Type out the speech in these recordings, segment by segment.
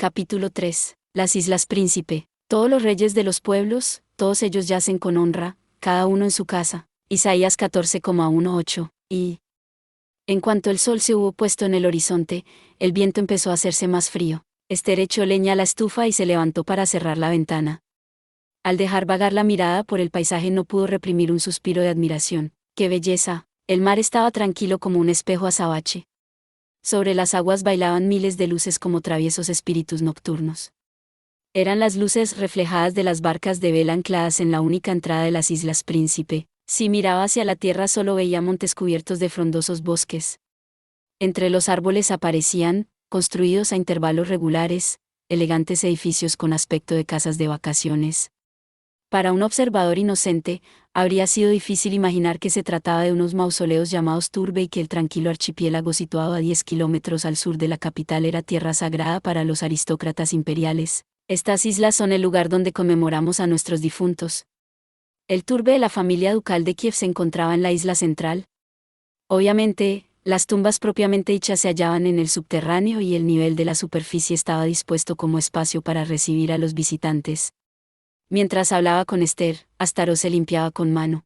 Capítulo 3. Las Islas Príncipe. Todos los reyes de los pueblos, todos ellos yacen con honra, cada uno en su casa. Isaías 14,18. Y en cuanto el sol se hubo puesto en el horizonte, el viento empezó a hacerse más frío. Ester echó leña a la estufa y se levantó para cerrar la ventana. Al dejar vagar la mirada por el paisaje no pudo reprimir un suspiro de admiración. ¡Qué belleza! El mar estaba tranquilo como un espejo azabache. Sobre las aguas bailaban miles de luces como traviesos espíritus nocturnos. Eran las luces reflejadas de las barcas de vela ancladas en la única entrada de las Islas Príncipe. Si miraba hacia la tierra solo veía montes cubiertos de frondosos bosques. Entre los árboles aparecían, construidos a intervalos regulares, elegantes edificios con aspecto de casas de vacaciones. Para un observador inocente, habría sido difícil imaginar que se trataba de unos mausoleos llamados Turbe y que el tranquilo archipiélago situado a 10 kilómetros al sur de la capital era tierra sagrada para los aristócratas imperiales. Estas islas son el lugar donde conmemoramos a nuestros difuntos. El Turbe de la familia ducal de Kiev se encontraba en la isla central. Obviamente, las tumbas propiamente dichas se hallaban en el subterráneo y el nivel de la superficie estaba dispuesto como espacio para recibir a los visitantes. Mientras hablaba con Ester, Astaroth se limpiaba con mano.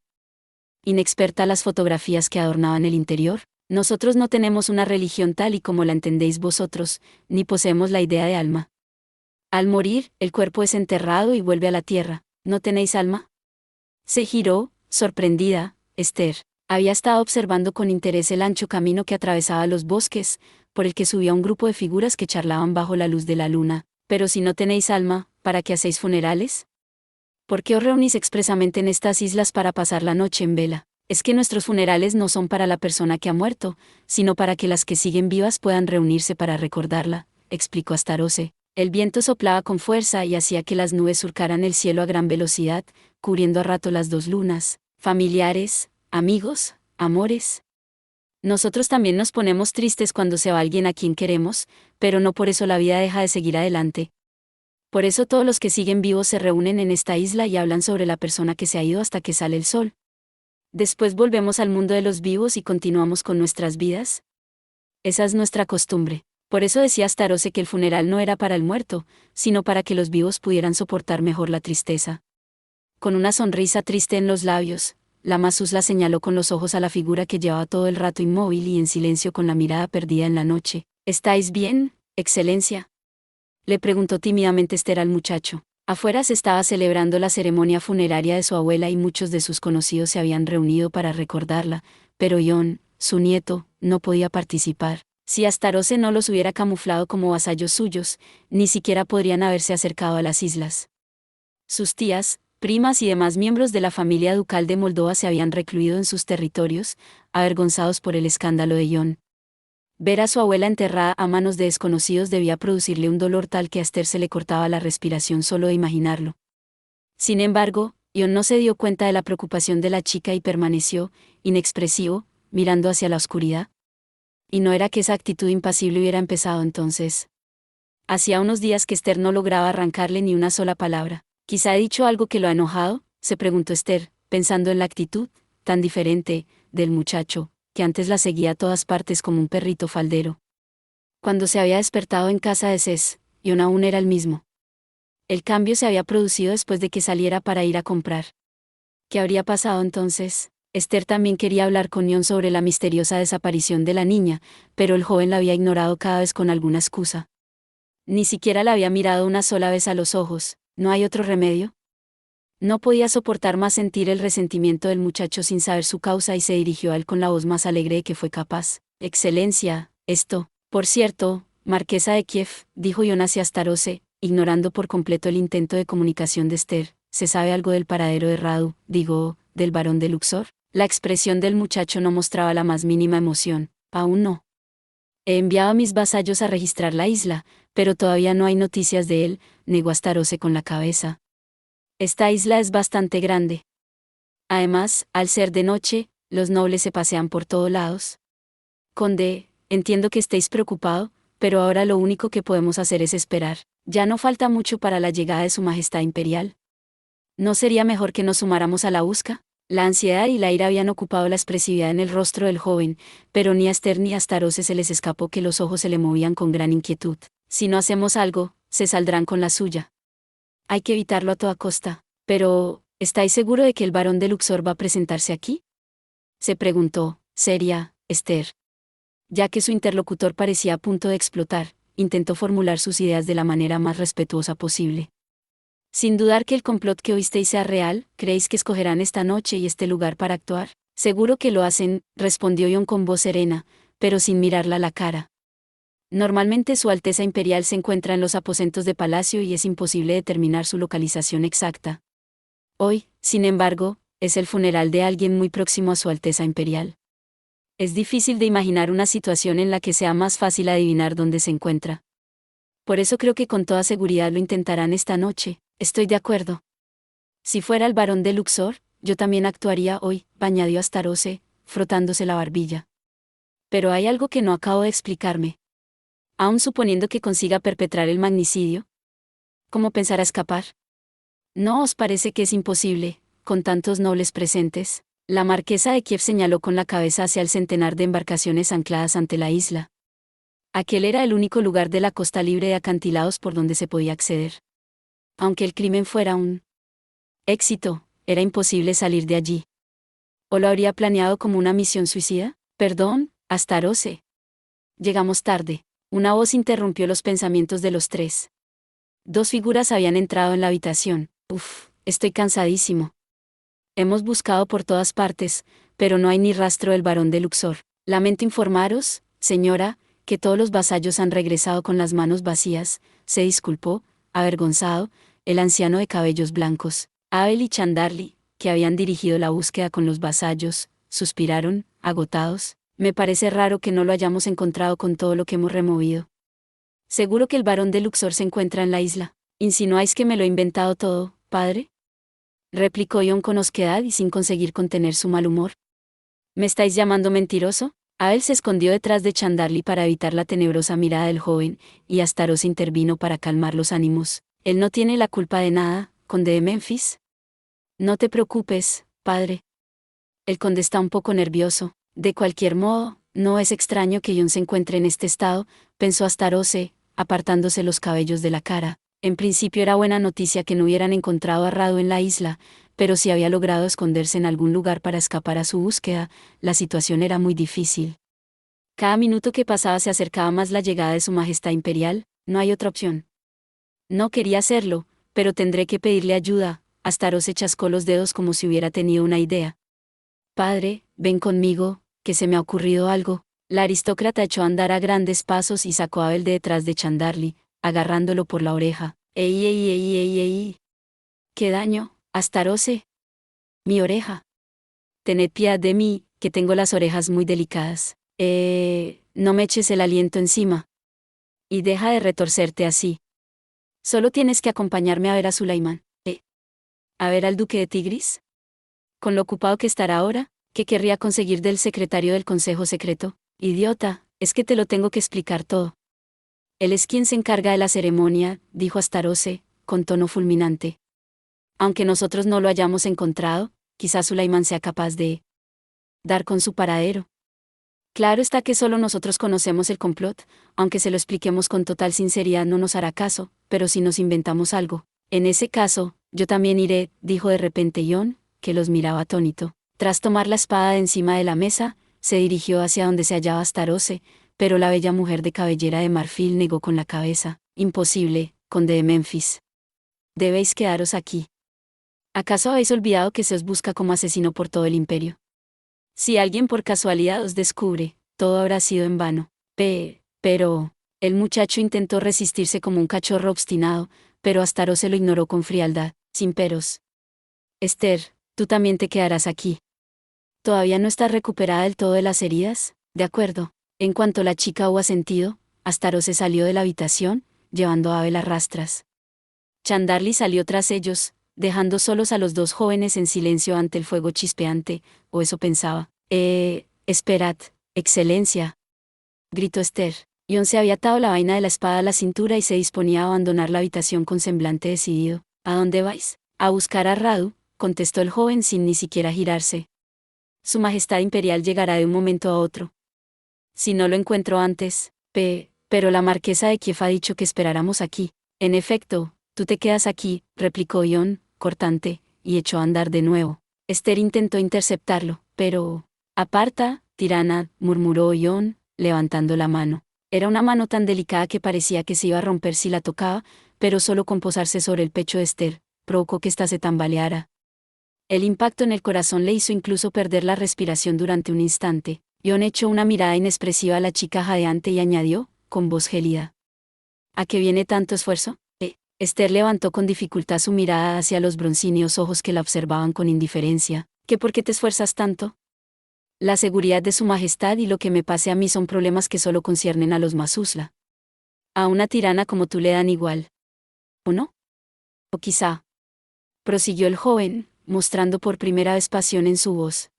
Inexperta las fotografías que adornaban el interior, nosotros no tenemos una religión tal y como la entendéis vosotros, ni poseemos la idea de alma. Al morir, el cuerpo es enterrado y vuelve a la tierra, ¿no tenéis alma? Se giró, sorprendida, Ester. Había estado observando con interés el ancho camino que atravesaba los bosques, por el que subía un grupo de figuras que charlaban bajo la luz de la luna. Pero si no tenéis alma, ¿para qué hacéis funerales? ¿Por qué os reunís expresamente en estas islas para pasar la noche en vela? Es que nuestros funerales no son para la persona que ha muerto, sino para que las que siguen vivas puedan reunirse para recordarla, explicó Astaroth. El viento soplaba con fuerza y hacía que las nubes surcaran el cielo a gran velocidad, cubriendo a rato las dos lunas. Familiares, amigos, amores. Nosotros también nos ponemos tristes cuando se va alguien a quien queremos, pero no por eso la vida deja de seguir adelante. Por eso todos los que siguen vivos se reúnen en esta isla y hablan sobre la persona que se ha ido hasta que sale el sol. Después volvemos al mundo de los vivos y continuamos con nuestras vidas. Esa es nuestra costumbre. Por eso decía Astaroth que el funeral no era para el muerto, sino para que los vivos pudieran soportar mejor la tristeza. Con una sonrisa triste en los labios, la Masusla señaló con los ojos a la figura que llevaba todo el rato inmóvil y en silencio con la mirada perdida en la noche. ¿Estáis bien, Excelencia?, le preguntó tímidamente Ester al muchacho. Afuera se estaba celebrando la ceremonia funeraria de su abuela y muchos de sus conocidos se habían reunido para recordarla, pero Jon, su nieto, no podía participar. Si Astaroth no los hubiera camuflado como vasallos suyos, ni siquiera podrían haberse acercado a las islas. Sus tías, primas y demás miembros de la familia ducal de Moldova se habían recluido en sus territorios, avergonzados por el escándalo de Jon. Ver a su abuela enterrada a manos de desconocidos debía producirle un dolor tal que a Ester se le cortaba la respiración solo de imaginarlo. Sin embargo, Jon no se dio cuenta de la preocupación de la chica y permaneció, inexpresivo, mirando hacia la oscuridad. Y no era que esa actitud impasible hubiera empezado entonces. Hacía unos días que Ester no lograba arrancarle ni una sola palabra. ¿Quizá he dicho algo que lo ha enojado?, se preguntó Ester, pensando en la actitud, tan diferente, del muchacho, que antes la seguía a todas partes como un perrito faldero. Cuando se había despertado en casa de Cés, Jon aún era el mismo. El cambio se había producido después de que saliera para ir a comprar. ¿Qué habría pasado entonces? Ester también quería hablar con Jon sobre la misteriosa desaparición de la niña, pero el joven la había ignorado cada vez con alguna excusa. Ni siquiera la había mirado una sola vez a los ojos. ¿No hay otro remedio? No podía soportar más sentir el resentimiento del muchacho sin saber su causa y se dirigió a él con la voz más alegre de que fue capaz. Excelencia, esto, por cierto, Marquesa de Kiev, dijo Jon hacia Astaroth, ignorando por completo el intento de comunicación de Ester. ¿Se sabe algo del paradero de Radu, del barón de Luxor? La expresión del muchacho no mostraba la más mínima emoción. Aún no. He enviado a mis vasallos a registrar la isla, pero todavía no hay noticias de él, negó Astaroth con la cabeza. Esta isla es bastante grande. Además, al ser de noche, los nobles se pasean por todos lados. Conde, entiendo que estéis preocupado, pero ahora lo único que podemos hacer es esperar. Ya no falta mucho para la llegada de Su Majestad Imperial. ¿No sería mejor que nos sumáramos a la busca? La ansiedad y la ira habían ocupado la expresividad en el rostro del joven, pero ni a Ester ni a Astaroth se les escapó que los ojos se le movían con gran inquietud. Si no hacemos algo, se saldrán con la suya. Hay que evitarlo a toda costa. Pero, ¿estáis seguro de que el barón de Luxor va a presentarse aquí? Se preguntó, seria, Esther. Ya que su interlocutor parecía a punto de explotar, intentó formular sus ideas de la manera más respetuosa posible. Sin dudar que el complot que oísteis sea real, ¿creéis que escogerán esta noche y este lugar para actuar? Seguro que lo hacen, respondió Jon con voz serena, pero sin mirarla a la cara. Normalmente Su Alteza Imperial se encuentra en los aposentos de palacio y es imposible determinar su localización exacta. Hoy, sin embargo, es el funeral de alguien muy próximo a Su Alteza Imperial. Es difícil de imaginar una situación en la que sea más fácil adivinar dónde se encuentra. Por eso creo que con toda seguridad lo intentarán esta noche. Estoy de acuerdo. Si fuera el barón de Luxor, yo también actuaría hoy, añadió Astaroth, frotándose la barbilla. Pero hay algo que no acabo de explicarme. Aun suponiendo que consiga perpetrar el magnicidio, ¿cómo pensará escapar? ¿No os parece que es imposible, con tantos nobles presentes? La marquesa de Kiev señaló con la cabeza hacia el centenar de embarcaciones ancladas ante la isla. Aquel era el único lugar de la costa libre de acantilados por donde se podía acceder. Aunque el crimen fuera un éxito, era imposible salir de allí. ¿O lo habría planeado como una misión suicida? Perdón, Astaroth. Llegamos tarde. Una voz interrumpió los pensamientos de los tres. Dos figuras habían entrado en la habitación. Estoy cansadísimo. Hemos buscado por todas partes, pero no hay ni rastro del barón de Luxor. Lamento informaros, señora, que todos los vasallos han regresado con las manos vacías, se disculpó, avergonzado, el anciano de cabellos blancos. Abel y Chandarly, que habían dirigido la búsqueda con los vasallos, suspiraron, agotados. Me parece raro que no lo hayamos encontrado con todo lo que hemos removido. Seguro que el barón de Luxor se encuentra en la isla. ¿Insinuáis que me lo he inventado todo, padre? Replicó Jon con osquedad y sin conseguir contener su mal humor. ¿Me estáis llamando mentiroso? Abel se escondió detrás de Chandarly para evitar la tenebrosa mirada del joven, y Astaroth intervino para calmar los ánimos. Él no tiene la culpa de nada, conde de Memphis. No te preocupes, padre. El conde está un poco nervioso. De cualquier modo, no es extraño que Jon se encuentre en este estado, pensó Astaroth, apartándose los cabellos de la cara. En principio era buena noticia que no hubieran encontrado a Rado en la isla, pero si había logrado esconderse en algún lugar para escapar a su búsqueda, la situación era muy difícil. Cada minuto que pasaba se acercaba más la llegada de Su Majestad Imperial, no hay otra opción. No quería hacerlo, pero tendré que pedirle ayuda. Astaroth se chascó los dedos como si hubiera tenido una idea. Padre, ven conmigo, que se me ha ocurrido algo. La aristócrata echó a andar a grandes pasos y sacó a Abel de detrás de Chandarly, agarrándolo por la oreja. ¡Ey, ey, ey, ey, ey! ¿Qué daño, Astaroth? Mi oreja. Tened piedad de mí, que tengo las orejas muy delicadas. No me eches el aliento encima. Y deja de retorcerte así. Solo tienes que acompañarme a ver a Sulaimán. ¿A ver al duque de Tigris? Con lo ocupado que estará ahora, ¿qué querría conseguir del secretario del Consejo Secreto? Idiota, es que te lo tengo que explicar todo. Él es quien se encarga de la ceremonia, dijo Astaroth, con tono fulminante. Aunque nosotros no lo hayamos encontrado, quizás Sulaimán sea capaz de dar con su paradero. Claro está que solo nosotros conocemos el complot, aunque se lo expliquemos con total sinceridad no nos hará caso, pero si nos inventamos algo, en ese caso, yo también iré, dijo de repente Jon, que los miraba atónito. Tras tomar la espada de encima de la mesa, se dirigió hacia donde se hallaba Astaroth, pero la bella mujer de cabellera de marfil negó con la cabeza. Imposible, conde de Memphis. Debéis quedaros aquí. ¿Acaso habéis olvidado que se os busca como asesino por todo el imperio? Si alguien por casualidad os descubre, todo habrá sido en vano. Pero... El muchacho intentó resistirse como un cachorro obstinado, pero Astaroth se lo ignoró con frialdad, sin peros. Esther, tú también te quedarás aquí. ¿Todavía no estás recuperada del todo de las heridas? De acuerdo. En cuanto la chica hubo asentido, Astaroth se salió de la habitación, llevando a Abel a rastras. Chandarly salió tras ellos, dejando solos a los dos jóvenes en silencio ante el fuego chispeante, o eso pensaba. Esperad, excelencia, gritó Esther. Jon se había atado la vaina de la espada a la cintura y se disponía a abandonar la habitación con semblante decidido. ¿A dónde vais? A buscar a Radu, contestó el joven sin ni siquiera girarse. Su Majestad Imperial llegará de un momento a otro. Si no lo encuentro antes, pero la marquesa de Kiev ha dicho que esperáramos aquí. En efecto, tú te quedas aquí, replicó Ion, cortante, y echó a andar de nuevo. Esther intentó interceptarlo, pero... Aparta, tirana, murmuró Ion, levantando la mano. Era una mano tan delicada que parecía que se iba a romper si la tocaba, pero solo con posarse sobre el pecho de Esther, provocó que ésta se tambaleara. El impacto en el corazón le hizo incluso perder la respiración durante un instante. Ion echó una mirada inexpresiva a la chica jadeante y añadió, con voz gélida: ¿A qué viene tanto esfuerzo? Esther levantó con dificultad su mirada hacia los broncíneos ojos que la observaban con indiferencia. ¿Qué por qué te esfuerzas tanto? La seguridad de su majestad y lo que me pase a mí son problemas que solo conciernen a los Masusla. A una tirana como tú le dan igual. ¿O no? O quizá. Prosiguió el joven, mostrando por primera vez pasión en su voz.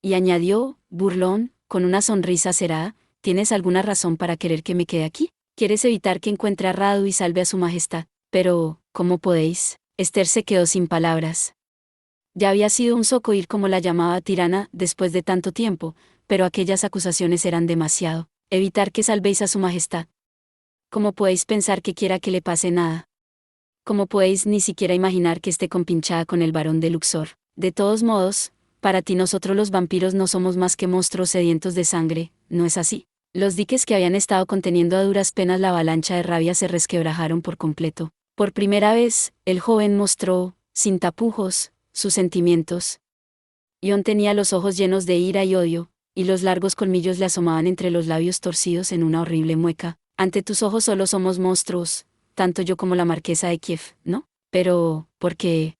Y añadió, burlón, con una sonrisa acerada: ¿tienes alguna razón para querer que me quede aquí? ¿Quieres evitar que encuentre a Radu y salve a su majestad? Pero, ¿cómo podéis? Esther se quedó sin palabras. Ya había sido un socoir como la llamaba tirana después de tanto tiempo, pero aquellas acusaciones eran demasiado. Evitar que salvéis a su majestad. ¿Cómo podéis pensar que quiera que le pase nada? ¿Cómo podéis ni siquiera imaginar que esté compinchada con el varón de Luxor? De todos modos, para ti nosotros los vampiros no somos más que monstruos sedientos de sangre, ¿no es así? Los diques que habían estado conteniendo a duras penas la avalancha de rabia se resquebrajaron por completo. Por primera vez, el joven mostró, sin tapujos, sus sentimientos. Ion tenía los ojos llenos de ira y odio, y los largos colmillos le asomaban entre los labios torcidos en una horrible mueca. Ante tus ojos solo somos monstruos, tanto yo como la marquesa de Kiev, ¿no? Pero, ¿por qué?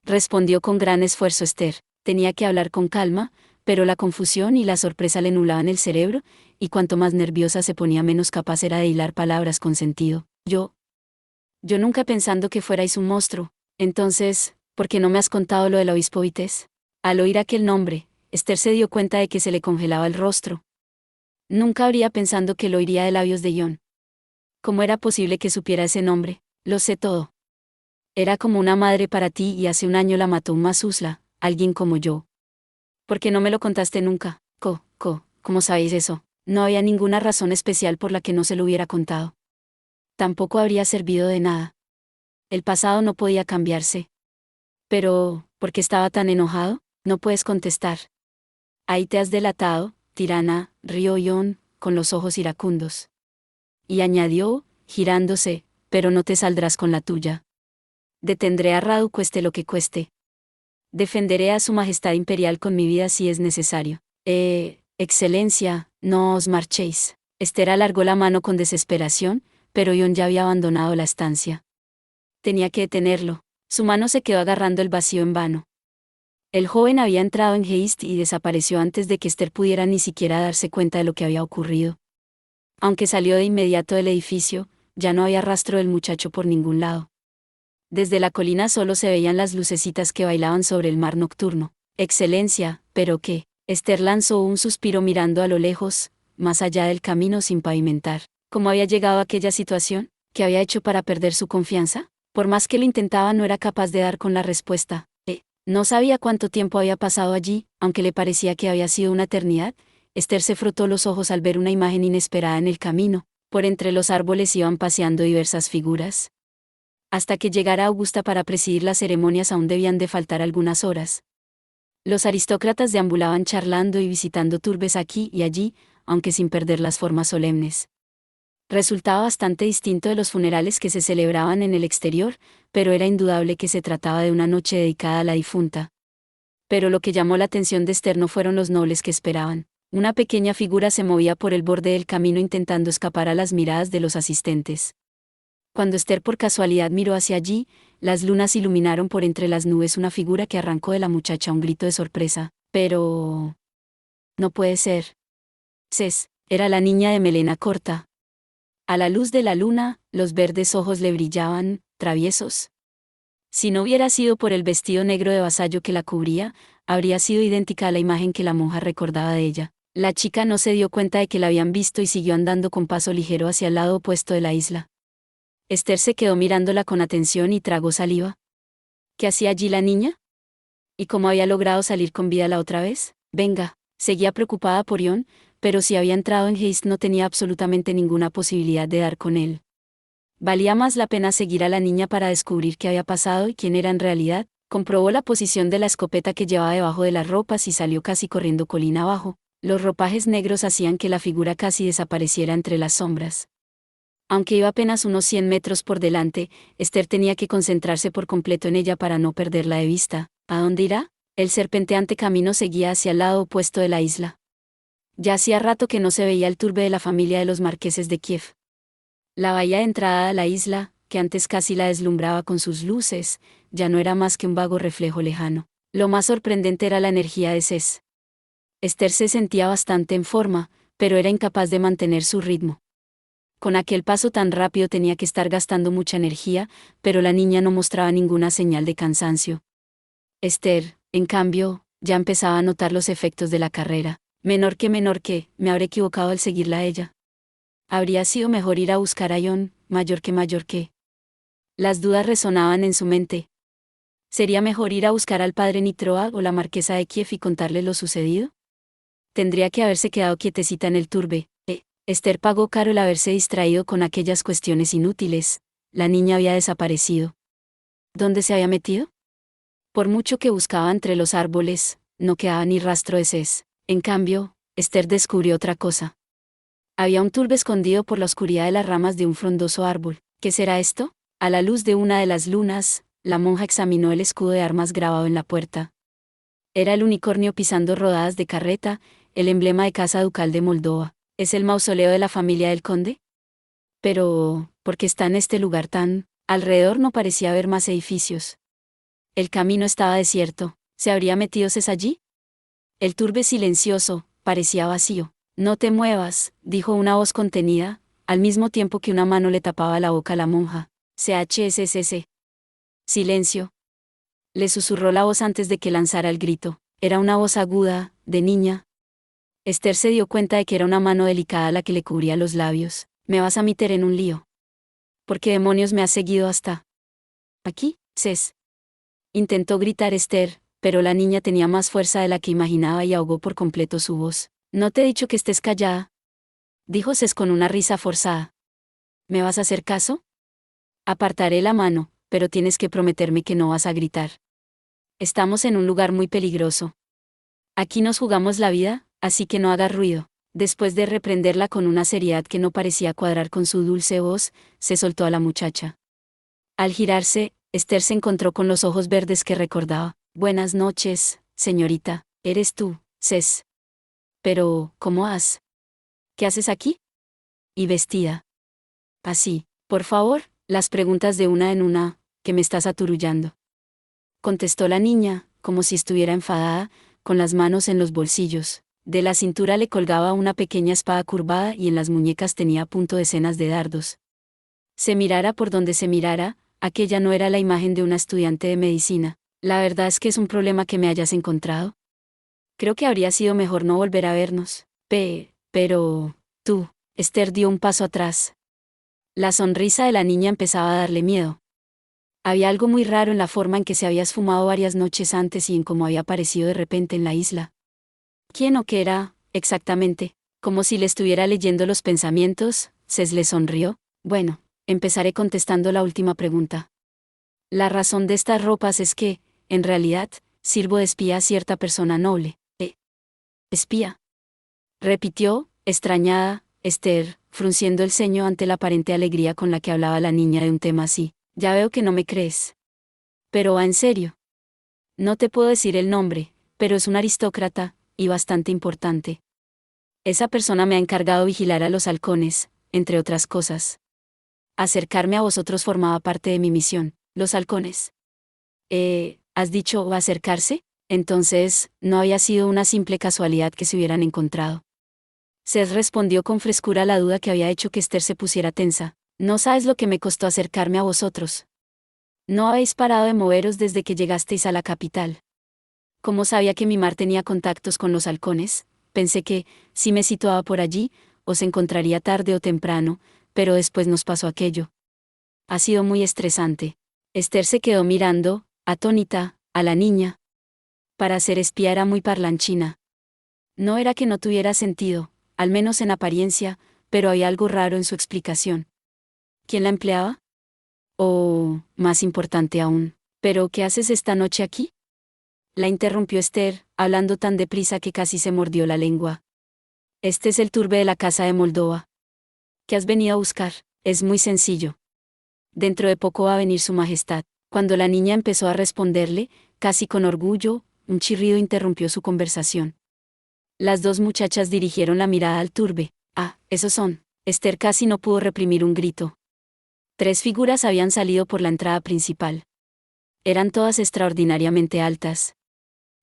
Respondió con gran esfuerzo Esther. Tenía que hablar con calma, pero la confusión y la sorpresa le nublaban el cerebro, y cuanto más nerviosa se ponía menos capaz era de hilar palabras con sentido. Yo nunca pensando que fuerais un monstruo. Entonces, ¿por qué no me has contado lo del obispo Vites? Al oír aquel nombre, Esther se dio cuenta de que se le congelaba el rostro. Nunca habría pensado que lo oiría de labios de Ion. ¿Cómo era posible que supiera ese nombre? Lo sé todo. Era como una madre para ti y hace un año la mató un Masusla, alguien como yo. ¿Por qué no me lo contaste nunca? ¿Cómo sabéis eso? No había ninguna razón especial por la que no se lo hubiera contado. Tampoco habría servido de nada. El pasado no podía cambiarse. Pero, ¿por qué estaba tan enojado? No puedes contestar. Ahí te has delatado, tirana, rió Ion, con los ojos iracundos. Y añadió, girándose, pero no te saldrás con la tuya. Detendré a Radu cueste lo que cueste. Defenderé a su majestad imperial con mi vida si es necesario. Excelencia, no os marchéis. Esther alargó la mano con desesperación, pero Ion ya había abandonado la estancia. Tenía que detenerlo. Su mano se quedó agarrando el vacío en vano. El joven había entrado en haste y desapareció antes de que Esther pudiera ni siquiera darse cuenta de lo que había ocurrido. Aunque salió de inmediato del edificio, ya no había rastro del muchacho por ningún lado. Desde la colina solo se veían las lucecitas que bailaban sobre el mar nocturno. Excelencia, ¿pero qué? Esther lanzó un suspiro mirando a lo lejos, más allá del camino sin pavimentar. ¿Cómo había llegado a aquella situación? ¿Qué había hecho para perder su confianza? Por más que lo intentaba no era capaz de dar con la respuesta. No sabía cuánto tiempo había pasado allí, aunque le parecía que había sido una eternidad. Esther se frotó los ojos al ver una imagen inesperada en el camino. Por entre los árboles iban paseando diversas figuras. Hasta que llegara Augusta para presidir las ceremonias aún debían de faltar algunas horas. Los aristócratas deambulaban charlando y visitando turbes aquí y allí, aunque sin perder las formas solemnes. Resultaba bastante distinto de los funerales que se celebraban en el exterior, pero era indudable que se trataba de una noche dedicada a la difunta. Pero lo que llamó la atención de Esther no fueron los nobles que esperaban. Una pequeña figura se movía por el borde del camino intentando escapar a las miradas de los asistentes. Cuando Esther por casualidad miró hacia allí, las lunas iluminaron por entre las nubes una figura que arrancó de la muchacha un grito de sorpresa. Pero... no puede ser. Era la niña de melena corta. A la luz de la luna, los verdes ojos le brillaban, traviesos. Si no hubiera sido por el vestido negro de vasallo que la cubría, habría sido idéntica a la imagen que la monja recordaba de ella. La chica no se dio cuenta de que la habían visto y siguió andando con paso ligero hacia el lado opuesto de la isla. Esther se quedó mirándola con atención y tragó saliva. ¿Qué hacía allí la niña? ¿Y cómo había logrado salir con vida la otra vez? Venga, seguía preocupada por Ion, pero si había entrado en haste no tenía absolutamente ninguna posibilidad de dar con él. Valía más la pena seguir a la niña para descubrir qué había pasado y quién era en realidad. Comprobó la posición de la escopeta que llevaba debajo de las ropas y salió casi corriendo colina abajo. Los ropajes negros hacían que la figura casi desapareciera entre las sombras. Aunque iba apenas unos 100 metros por delante, Esther tenía que concentrarse por completo en ella para no perderla de vista. ¿A dónde irá? El serpenteante camino seguía hacia el lado opuesto de la isla. Ya hacía rato que no se veía el turbe de la familia de los marqueses de Kiev. La bahía de entrada a la isla, que antes casi la deslumbraba con sus luces, ya no era más que un vago reflejo lejano. Lo más sorprendente era la energía de Cés. Esther se sentía bastante en forma, pero era incapaz de mantener su ritmo. Con aquel paso tan rápido tenía que estar gastando mucha energía, pero la niña no mostraba ninguna señal de cansancio. Esther, en cambio, ya empezaba a notar los efectos de la carrera. Menor que, me habré equivocado al seguirla a ella. Habría sido mejor ir a buscar a John, mayor que. Las dudas resonaban en su mente. ¿Sería mejor ir a buscar al padre Nitroa o la marquesa de Kiev y contarle lo sucedido? Tendría que haberse quedado quietecita en el turbe. Esther pagó caro el haberse distraído con aquellas cuestiones inútiles. La niña había desaparecido. ¿Dónde se había metido? Por mucho que buscaba entre los árboles, no quedaba ni rastro de Cés. En cambio, Esther descubrió otra cosa. Había un turbe escondido por la oscuridad de las ramas de un frondoso árbol. ¿Qué será esto? A la luz de una de las lunas, la monja examinó el escudo de armas grabado en la puerta. Era el unicornio pisando rodadas de carreta, el emblema de Casa Ducal de Moldova. ¿Es el mausoleo de la familia del conde? Pero, ¿por qué está en este lugar tan? Alrededor no parecía haber más edificios. El camino estaba desierto. ¿Se habría metido Cés allí? El turbe silencioso, parecía vacío. No te muevas, dijo una voz contenida, al mismo tiempo que una mano le tapaba la boca a la monja. CHSCC. Silencio. Le susurró la voz antes de que lanzara el grito. Era una voz aguda, de niña. Esther se dio cuenta de que era una mano delicada la que le cubría los labios. Me vas a meter en un lío. ¿Por qué demonios me has seguido hasta aquí, Cés? Intentó gritar Esther, pero la niña tenía más fuerza de la que imaginaba y ahogó por completo su voz. No te he dicho que estés callada, dijo Cés con una risa forzada. ¿Me vas a hacer caso? Apartaré la mano, pero tienes que prometerme que no vas a gritar. Estamos en un lugar muy peligroso. Aquí nos jugamos la vida, así que no hagas ruido. Después de reprenderla con una seriedad que no parecía cuadrar con su dulce voz, se soltó a la muchacha. Al girarse, Esther se encontró con los ojos verdes que recordaba. Buenas noches, señorita, ¿eres tú, Cés? Pero, ¿cómo has? ¿Qué haces aquí? Y vestida. Así, por favor, las preguntas de una en una, que me estás aturullando. Contestó la niña, como si estuviera enfadada, con las manos en los bolsillos. De la cintura le colgaba una pequeña espada curvada y en las muñecas tenía a punto decenas de dardos. Se mirara por donde se mirara, aquella no era la imagen de una estudiante de medicina. La verdad es que es un problema que me hayas encontrado. Creo que habría sido mejor no volver a vernos. Pero, tú. Esther dio un paso atrás. La sonrisa de la niña empezaba a darle miedo. Había algo muy raro en la forma en que se había esfumado varias noches antes y en cómo había aparecido de repente en la isla. ¿Quién o qué era, exactamente? Como si le estuviera leyendo los pensamientos, Cés le sonrió. Bueno, empezaré contestando la última pregunta. La razón de estas ropas es que, en realidad, sirvo de espía a cierta persona noble. ¿Espía? Repitió, extrañada, Esther, frunciendo el ceño ante la aparente alegría con la que hablaba la niña de un tema así. Ya veo que no me crees. Pero va en serio. No te puedo decir el nombre, pero es un aristócrata, y bastante importante. Esa persona me ha encargado vigilar a los halcones, entre otras cosas. Acercarme a vosotros formaba parte de mi misión. Los halcones. ¿Has dicho acercarse? Entonces, no había sido una simple casualidad que se hubieran encontrado. Cés respondió con frescura a la duda que había hecho que Esther se pusiera tensa. No sabes lo que me costó acercarme a vosotros. No habéis parado de moveros desde que llegasteis a la capital. Como sabía que mi mar tenía contactos con los halcones, pensé que, si me situaba por allí, os encontraría tarde o temprano, pero después nos pasó aquello. Ha sido muy estresante. Esther se quedó mirando, atónita, a la niña. Para ser espía era muy parlanchina. No era que no tuviera sentido, al menos en apariencia, pero había algo raro en su explicación. ¿Quién la empleaba? O, más importante aún, ¿pero qué haces esta noche aquí? La interrumpió Esther, hablando tan deprisa que casi se mordió la lengua. Este es el turbe de la casa de Moldova. ¿Qué has venido a buscar? Es muy sencillo. Dentro de poco va a venir su majestad. Cuando la niña empezó a responderle, casi con orgullo, un chirrido interrumpió su conversación. Las dos muchachas dirigieron la mirada al turbe. Ah, esos son. Esther casi no pudo reprimir un grito. 3 figuras habían salido por la entrada principal. Eran todas extraordinariamente altas.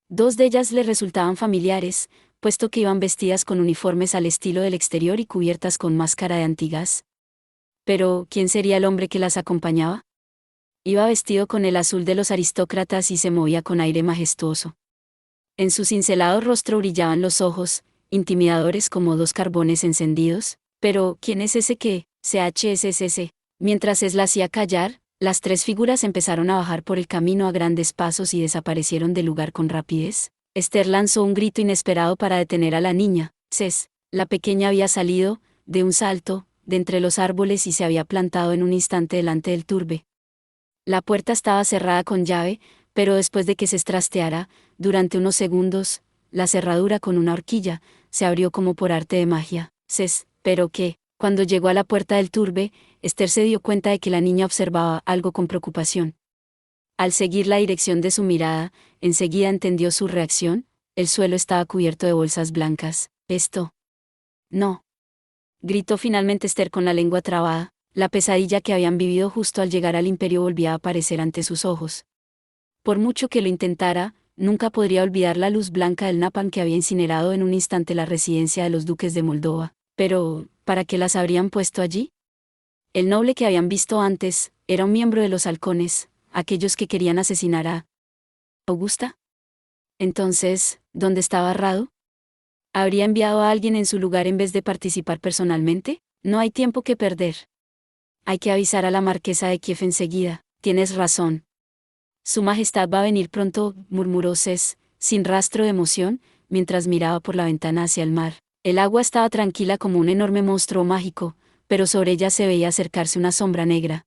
2 de ellas le resultaban familiares, puesto que iban vestidas con uniformes al estilo del exterior y cubiertas con máscara de antigas. Pero, ¿quién sería el hombre que las acompañaba? Iba vestido con el azul de los aristócratas y se movía con aire majestuoso. En su cincelado rostro brillaban los ojos, intimidadores como 2 carbones encendidos. Pero, ¿quién es ese que, CHSSS? Mientras la hacía callar, las 3 figuras empezaron a bajar por el camino a grandes pasos y desaparecieron del lugar con rapidez. Esther lanzó un grito inesperado para detener a la niña. La pequeña había salido, de un salto, de entre los árboles y se había plantado en un instante delante del turbe. La puerta estaba cerrada con llave, pero después de que se trasteara, durante unos segundos, la cerradura con una horquilla, se abrió como por arte de magia. Pero que, cuando llegó a la puerta del turbe, Esther se dio cuenta de que la niña observaba algo con preocupación. Al seguir la dirección de su mirada, enseguida entendió su reacción. El suelo estaba cubierto de bolsas blancas. Esto. No. Gritó finalmente Esther con la lengua trabada. La pesadilla que habían vivido justo al llegar al imperio volvía a aparecer ante sus ojos. Por mucho que lo intentara, nunca podría olvidar la luz blanca del napalm que había incinerado en un instante la residencia de los duques de Moldova. Pero, ¿para qué las habrían puesto allí? El noble que habían visto antes, era un miembro de los halcones, aquellos que querían asesinar a Augusta. Entonces, ¿dónde estaba Radu? ¿Habría enviado a alguien en su lugar en vez de participar personalmente? No hay tiempo que perder. Hay que avisar a la marquesa de Kiev enseguida. Tienes razón. Su majestad va a venir pronto, murmuró sin rastro de emoción, mientras miraba por la ventana hacia el mar. El agua estaba tranquila como un enorme monstruo mágico, pero sobre ella se veía acercarse una sombra negra.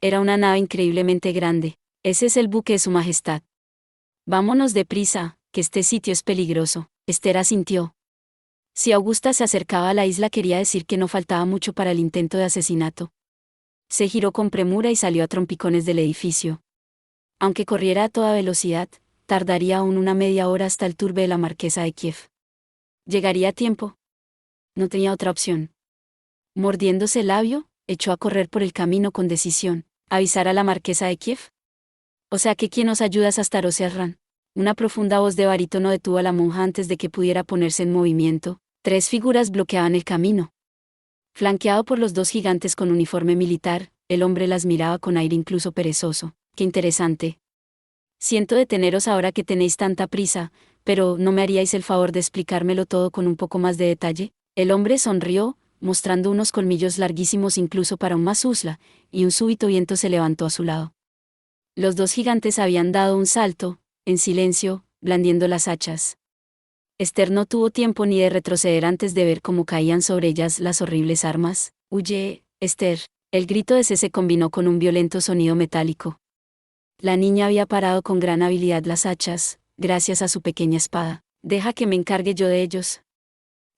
Era una nave increíblemente grande. Ese es el buque de su majestad. Vámonos deprisa, que este sitio es peligroso. Esther asintió. Si Augusta se acercaba a la isla quería decir que no faltaba mucho para el intento de asesinato. Se giró con premura y salió a trompicones del edificio. Aunque corriera a toda velocidad, tardaría aún una media hora hasta el turbe de la marquesa de Kiev. ¿Llegaría a tiempo? No tenía otra opción. Mordiéndose el labio, echó a correr por el camino con decisión. ¿Avisar a la marquesa de Kiev? O sea que ¿quién nos ayuda a Staroserran? Una profunda voz de barítono detuvo a la monja antes de que pudiera ponerse en movimiento. 3 figuras bloqueaban el camino. Flanqueado por los 2 gigantes con uniforme militar, el hombre las miraba con aire incluso perezoso. ¡Qué interesante! Siento deteneros ahora que tenéis tanta prisa, pero ¿no me haríais el favor de explicármelo todo con un poco más de detalle? El hombre sonrió, mostrando unos colmillos larguísimos incluso para un mazuzla, y un súbito viento se levantó a su lado. Los 2 gigantes habían dado un salto, en silencio, blandiendo las hachas. Esther no tuvo tiempo ni de retroceder antes de ver cómo caían sobre ellas las horribles armas. «Huye, Esther». El grito de se combinó con un violento sonido metálico. La niña había parado con gran habilidad las hachas, gracias a su pequeña espada. «Deja que me encargue yo de ellos.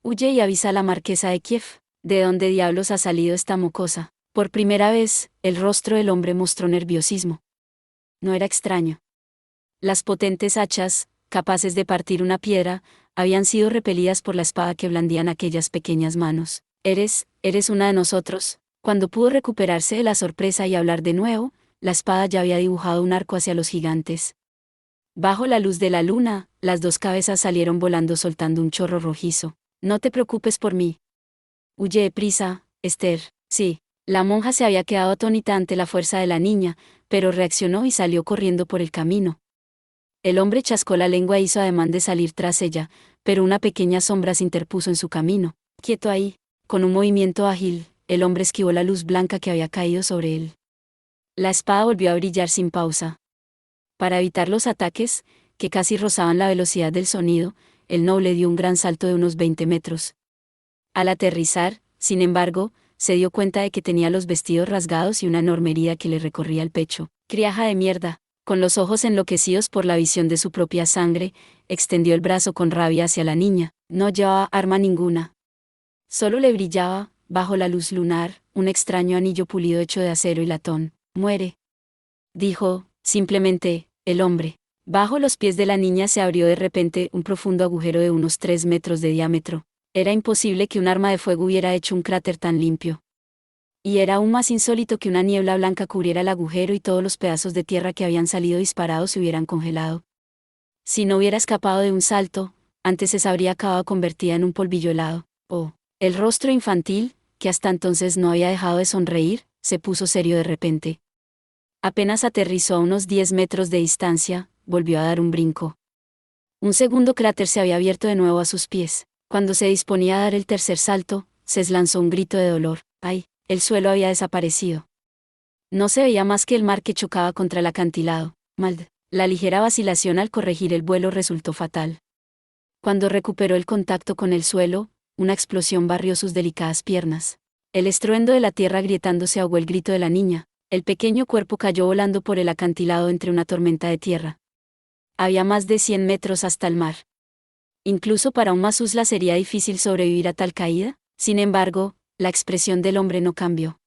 Huye y avisa a la marquesa de Kiev. ¿De dónde diablos ha salido esta mocosa?» Por primera vez, el rostro del hombre mostró nerviosismo. No era extraño. Las potentes hachas, capaces de partir una piedra, habían sido repelidas por la espada que blandían aquellas pequeñas manos. Eres una de nosotros». Cuando pudo recuperarse de la sorpresa y hablar de nuevo, la espada ya había dibujado un arco hacia los gigantes. Bajo la luz de la luna, las 2 cabezas salieron volando soltando un chorro rojizo. «No te preocupes por mí. Huye deprisa, Esther». Sí, la monja se había quedado atónita ante la fuerza de la niña, pero reaccionó y salió corriendo por el camino. El hombre chascó la lengua e hizo ademán de salir tras ella, pero una pequeña sombra se interpuso en su camino. «Quieto ahí». Con un movimiento ágil, el hombre esquivó la luz blanca que había caído sobre él. La espada volvió a brillar sin pausa. Para evitar los ataques, que casi rozaban la velocidad del sonido, el noble dio un gran salto de unos 20 metros. Al aterrizar, sin embargo, se dio cuenta de que tenía los vestidos rasgados y una enorme herida que le recorría el pecho. Criaja de mierda. Con los ojos enloquecidos por la visión de su propia sangre, extendió el brazo con rabia hacia la niña. No llevaba arma ninguna. Solo le brillaba, bajo la luz lunar, un extraño anillo pulido hecho de acero y latón. Muere. Dijo, simplemente, el hombre. Bajo los pies de la niña se abrió de repente un profundo agujero de unos 3 metros de diámetro. Era imposible que un arma de fuego hubiera hecho un cráter tan limpio. Y era aún más insólito que una niebla blanca cubriera el agujero y todos los pedazos de tierra que habían salido disparados se hubieran congelado. Si no hubiera escapado de un salto, antes se habría acabado convertida en un polvillo helado. Oh, el rostro infantil, que hasta entonces no había dejado de sonreír, se puso serio de repente. Apenas aterrizó a unos 10 metros de distancia, volvió a dar un brinco. Un segundo cráter se había abierto de nuevo a sus pies. Cuando se disponía a dar el tercer salto, se lanzó un grito de dolor. ¡Ay! El suelo había desaparecido. No se veía más que el mar que chocaba contra el acantilado. La ligera vacilación al corregir el vuelo resultó fatal. Cuando recuperó el contacto con el suelo, una explosión barrió sus delicadas piernas. El estruendo de la tierra agrietándose ahogó el grito de la niña. El pequeño cuerpo cayó volando por el acantilado entre una tormenta de tierra. Había más de 100 metros hasta el mar. Incluso para un Mazuzla sería difícil sobrevivir a tal caída. Sin embargo, la expresión del hombre no cambió.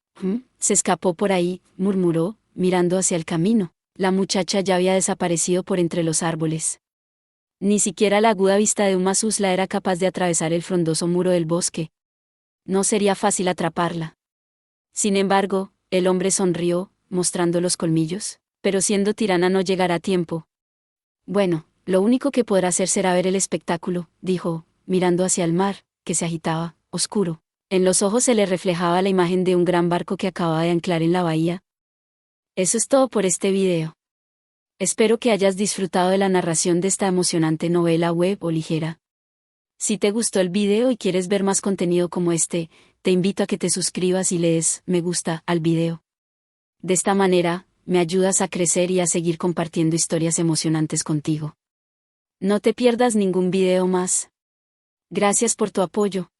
Se escapó por ahí, murmuró, mirando hacia el camino. La muchacha ya había desaparecido por entre los árboles. Ni siquiera la aguda vista de un Mazuzla era capaz de atravesar el frondoso muro del bosque. No sería fácil atraparla. Sin embargo, el hombre sonrió, mostrando los colmillos, pero siendo tirana no llegará a tiempo. Bueno, lo único que podrá hacer será ver el espectáculo, dijo, mirando hacia el mar, que se agitaba, oscuro. En los ojos se le reflejaba la imagen de un gran barco que acababa de anclar en la bahía. Eso es todo por este video. Espero que hayas disfrutado de la narración de esta emocionante novela web o ligera. Si te gustó el video y quieres ver más contenido como este, te invito a que te suscribas y le des me gusta al video. De esta manera, me ayudas a crecer y a seguir compartiendo historias emocionantes contigo. No te pierdas ningún video más. Gracias por tu apoyo.